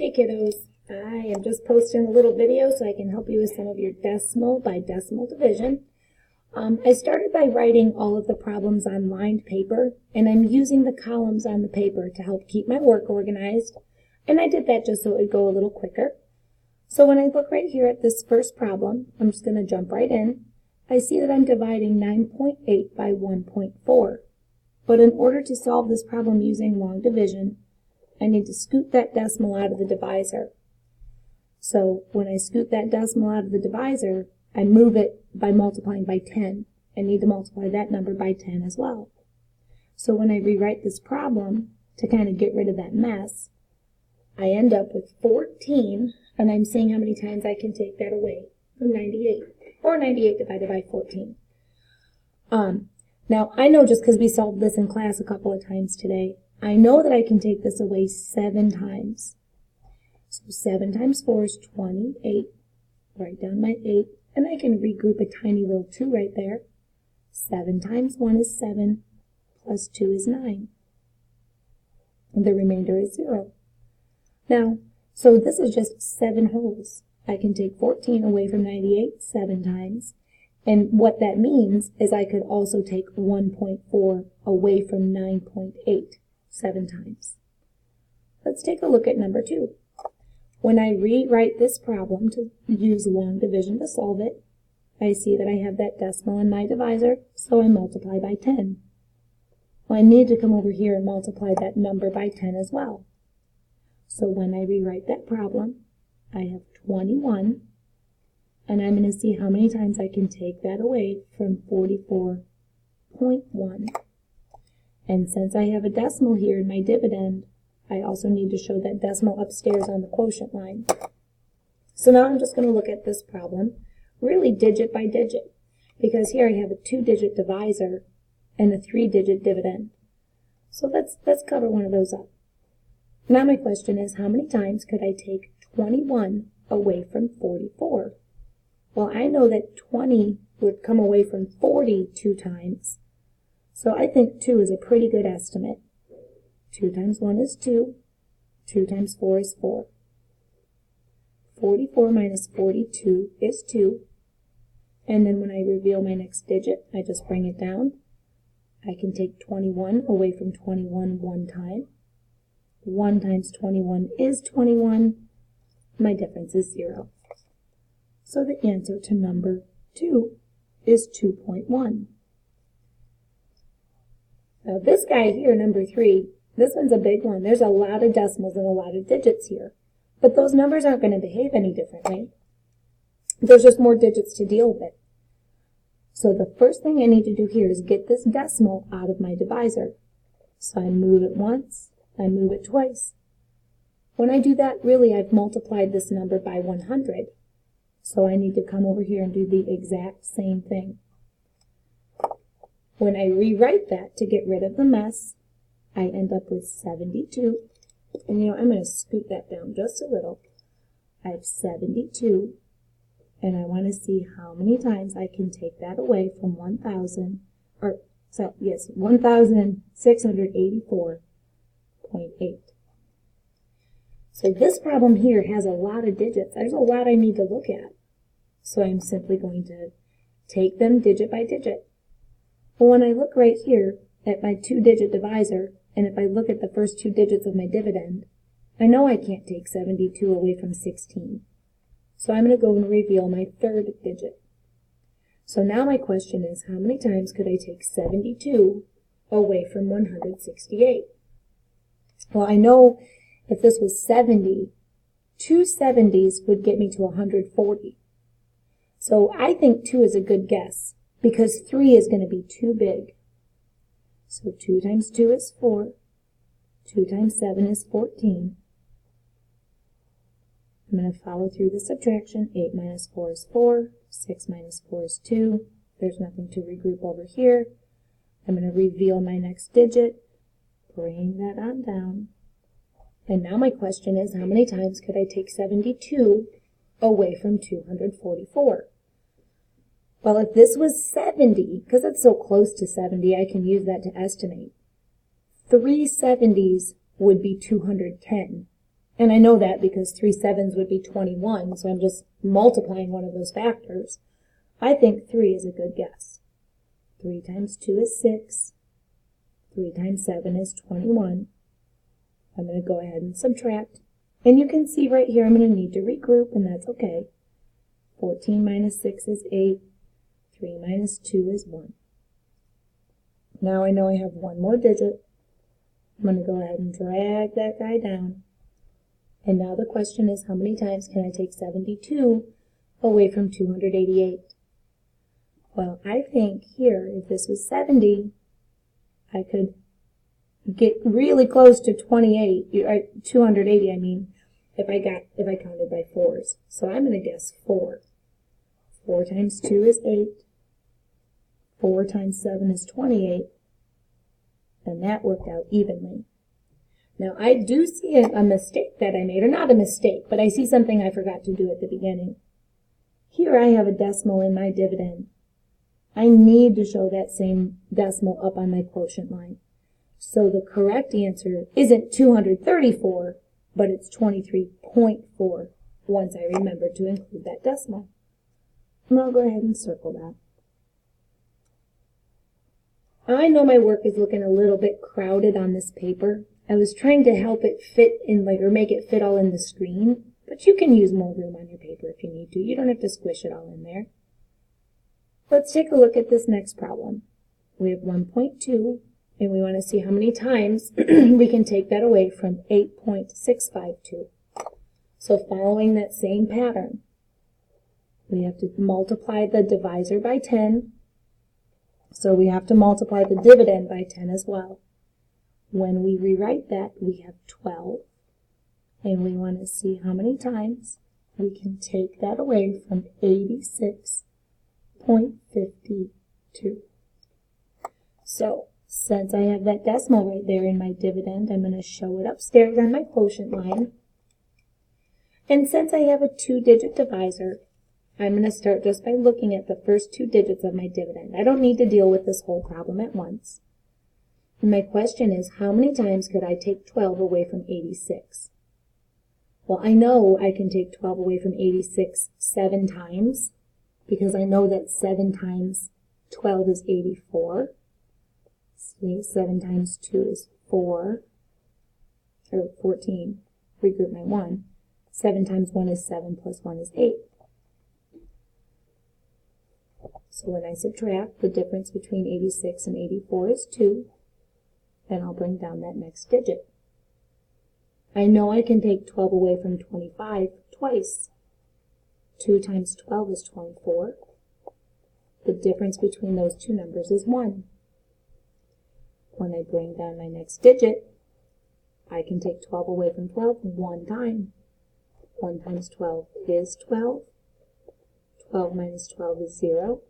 Hey kiddos, I am just posting a little video so I can help you with some of your decimal by decimal division. I started by writing all of the problems on lined paper, and I'm using the columns on the paper to help keep my work organized, and I did that just so it would go a little quicker. So when I look right here at this first problem, I'm just going to jump right in. I see that I'm dividing 9.8 by 1.4, but in order to solve this problem using long division, I need to scoot that decimal out of the divisor. So when I scoot that decimal out of the divisor, I move it by multiplying by 10. I need to multiply that number by 10 as well. So when I rewrite this problem to kind of get rid of that mess, I end up with 14, and I'm seeing how many times I can take that away from 98, or 98 divided by 14. Now, I know just because we solved this in class a couple of times today, I know that I can take this away 7 times. So 7 times 4 is 28. Write down my 8, and I can regroup a tiny little 2 right there. 7 times 1 is 7, plus 2 is 9. And the remainder is 0. Now, so this is just 7 wholes. I can take 14 away from 98 7 times. And what that means is I could also take 1.4 away from 9.8 7 times. Let's take a look at number 2. When I rewrite this problem to use long division to solve it, I see that I have that decimal in my divisor, so I multiply by 10. Well, I need to come over here and multiply that number by 10 as well. So when I rewrite that problem, I have 21, and I'm going to see how many times I can take that away from 44.1. And since I have a decimal here in my dividend, I also need to show that decimal upstairs on the quotient line. So now I'm just going to look at this problem, really digit by digit, because here I have a 2-digit divisor and a 3-digit dividend. So let's cover one of those up. Now my question is, how many times could I take 21 away from 44? Well, I know that 20 would come away from 40 2 times. So I think 2 is a pretty good estimate. 2 times 1 is 2. 2 times 4 is 4. 44 minus 42 is 2. And then when I reveal my next digit, I just bring it down. I can take 21 away from 21 1 time. 1 times 21 is 21. My difference is 0. So the answer to number 2 is 2.1. Now this guy here, number 3, this one's a big one. There's a lot of decimals and a lot of digits here. But those numbers aren't going to behave any differently. There's just more digits to deal with. So the first thing I need to do here is get this decimal out of my divisor. So I move it once, I move it twice. When I do that, really I've multiplied this number by 100. So I need to come over here and do the exact same thing. When I rewrite that to get rid of the mess, I end up with 72. And I'm going to scoot that down just a little. I have 72. And I want to see how many times I can take that away from 1,684.8. So this problem here has a lot of digits. There's a lot I need to look at. So I'm simply going to take them digit by digit. Well, when I look right here at my 2-digit divisor, and if I look at the first 2 digits of my dividend, I know I can't take 72 away from 16. So I'm going to go and reveal my 3rd digit. So now my question is, how many times could I take 72 away from 168? Well, I know if this was 70, 2 70s would get me to 140. So I think 2 is a good guess, because 3 is going to be too big. So 2 times 2 is 4. 2 times 7 is 14. I'm going to follow through the subtraction. 8 minus 4 is 4. 6 minus 4 is 2. There's nothing to regroup over here. I'm going to reveal my next digit. Bring that on down. And now my question is, how many times could I take 72 away from 244? Well, if this was 70, because it's so close to 70, I can use that to estimate. 3 70s would be 210, And I know that because 3 sevens would be 21, so I'm just multiplying one of those factors. I think 3 is a good guess. 3 times 2 is 6. 3 times 7 is 21. I'm going to go ahead and subtract. And you can see right here I'm going to need to regroup, and that's okay. 14 minus 6 is 8. 3 minus 2 is 1. Now I know I have one more digit. I'm going to go ahead and drag that guy down. And now the question is, how many times can I take 72 away from 288? Well, I think here, if this was 70, I could get really close to 280, I mean, if I counted by 4s. So I'm going to guess 4. 4 times 2 is 8. 4 times 7 is 28. And that worked out evenly. Now, I do see a mistake that I made, or not a mistake, but I see something I forgot to do at the beginning. Here I have a decimal in my dividend. I need to show that same decimal up on my quotient line. So the correct answer isn't 234, but it's 23.4 once I remember to include that decimal. And I'll go ahead and circle that. I know my work is looking a little bit crowded on this paper. I was trying to help it fit in, or make it fit all in the screen, but you can use more room on your paper if you need to. You don't have to squish it all in there. Let's take a look at this next problem. We have 1.2, and we want to see how many times we can take that away from 8.652. So following that same pattern, we have to multiply the divisor by 10. So we have to multiply the dividend by 10 as well. When we rewrite that, we have 12. And we want to see how many times we can take that away from 86.52. So, since I have that decimal right there in my dividend, I'm going to show it upstairs on my quotient line. And since I have a 2-digit divisor, I'm going to start just by looking at the first 2 digits of my dividend. I don't need to deal with this whole problem at once. And my question is, how many times could I take 12 away from 86? Well, I know I can take 12 away from 86 7 times, because I know that 7 times 12 is 84. See, 7 times 2 is 4, or 14. Regroup my 1. 7 times 1 is 7, plus 1 is 8. So when I subtract, the difference between 86 and 84 is 2. And I'll bring down that next digit. I know I can take 12 away from 25 twice. 2 times 12 is 24. The difference between those two numbers is 1. When I bring down my next digit, I can take 12 away from 12 one time. 1 times 12 is 12. 12 minus 12 is 0.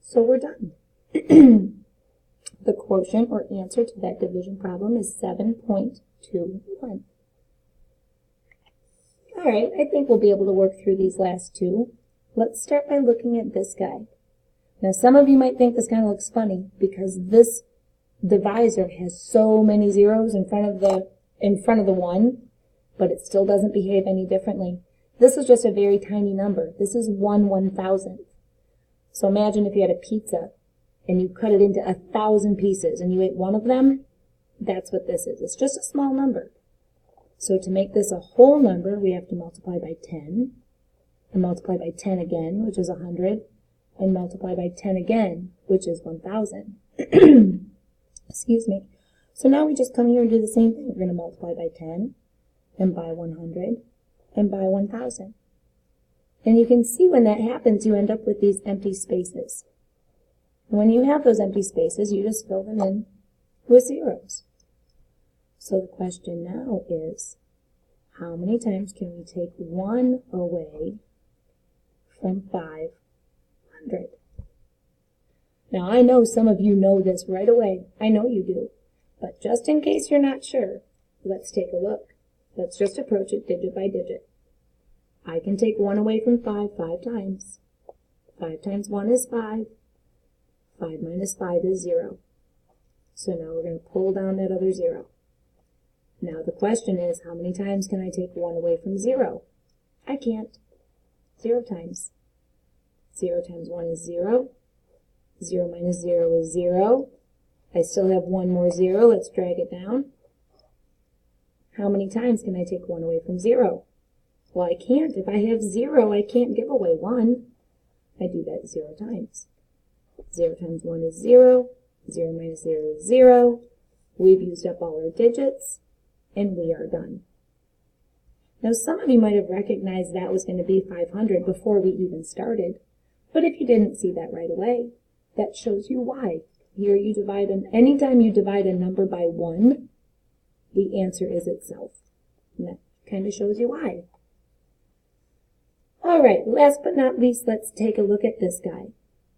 So we're done. The quotient or answer to that division problem is 7.21. Alright, I think we'll be able to work through these last two. Let's start by looking at this guy. Now some of you might think this kind of looks funny because this divisor has so many zeros in front of the 1, but it still doesn't behave any differently. This is just a very tiny number. This is 1/1000th. So imagine if you had a pizza and you cut it into 1,000 pieces and you ate one of them. That's what this is. It's just a small number. So to make this a whole number, we have to multiply by 10, and multiply by 10 again, which is 100, and multiply by 10 again, which is 1,000. Excuse me. So now we just come here and do the same thing. We're going to multiply by 10, and by 100, and by 1,000. And you can see when that happens, you end up with these empty spaces. When you have those empty spaces, you just fill them in with zeros. So the question now is, how many times can we take 1 away from 500? Now I know some of you know this right away. I know you do. But just in case you're not sure, let's take a look. Let's just approach it digit by digit. I can take 1 away from 5 times. 5 times 1 is 5. 5 minus 5 is 0. So now we're going to pull down that other 0. Now the question is, how many times can I take 1 away from 0? I can't. 0 times. 0 times 1 is 0. 0 minus 0 is 0. I still have one more 0. Let's drag it down. How many times can I take 1 away from 0? Well, I can't. If I have 0, I can't give away 1. I do that 0 times. 0 times 1 is 0. 0 minus 0 is 0. We've used up all our digits, and we are done. Now, some of you might have recognized that was going to be 500 before we even started. But if you didn't see that right away, that shows you why. Here you divide, anytime you divide a number by 1, the answer is itself. And that kind of shows you why. All right, last but not least, let's take a look at this guy.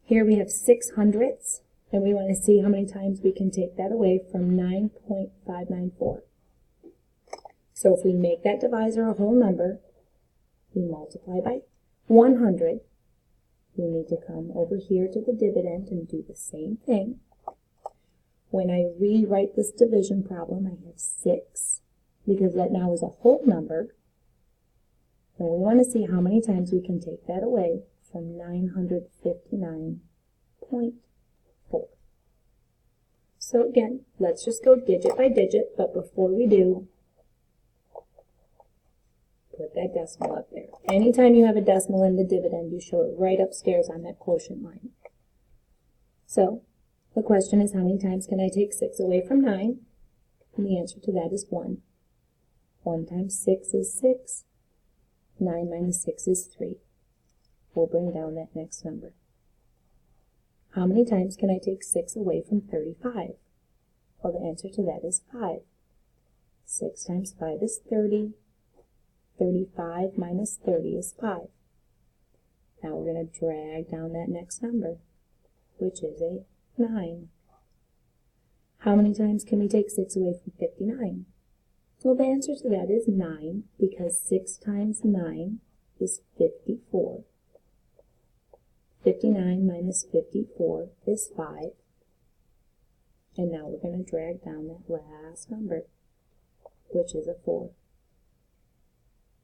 Here we have 6 hundredths, and we want to see how many times we can take that away from 9.594. So if we make that divisor a whole number, we multiply by 100. We need to come over here to the dividend and do the same thing. When I rewrite this division problem, I have 6, because that now is a whole number. And we want to see how many times we can take that away from 959.4. So again, let's just go digit by digit, but before we do, put that decimal up there. Anytime you have a decimal in the dividend, you show it right upstairs on that quotient line. So, the question is, how many times can I take 6 away from 9? And the answer to that is 1. 1 times 6 is 6. 9 minus 6 is 3. We'll bring down that next number. How many times can I take 6 away from 35? Well, the answer to that is 5. 6 times 5 is 30. 35 minus 30 is 5. Now we're going to drag down that next number, which is a 9. How many times can we take 6 away from 59? Well, the answer to that is 9, because 6 times 9 is 54. 59 minus 54 is 5. And now we're going to drag down that last number, which is a 4.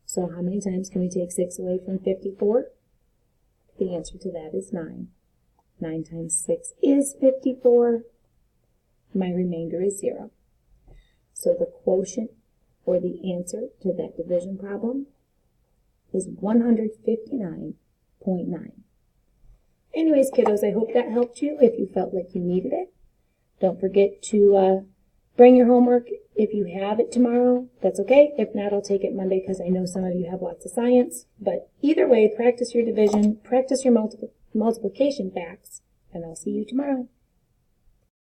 So how many times can we take 6 away from 54? The answer to that is 9. 9 times 6 is 54. My remainder is 0. So the quotient, or the answer to that division problem, is 159.9. Anyways, kiddos, I hope that helped you if you felt like you needed it. Don't forget to bring your homework. If you have it tomorrow, that's okay. If not, I'll take it Monday, because I know some of you have lots of science. But either way, practice your division, practice your multiplication facts, and I'll see you tomorrow.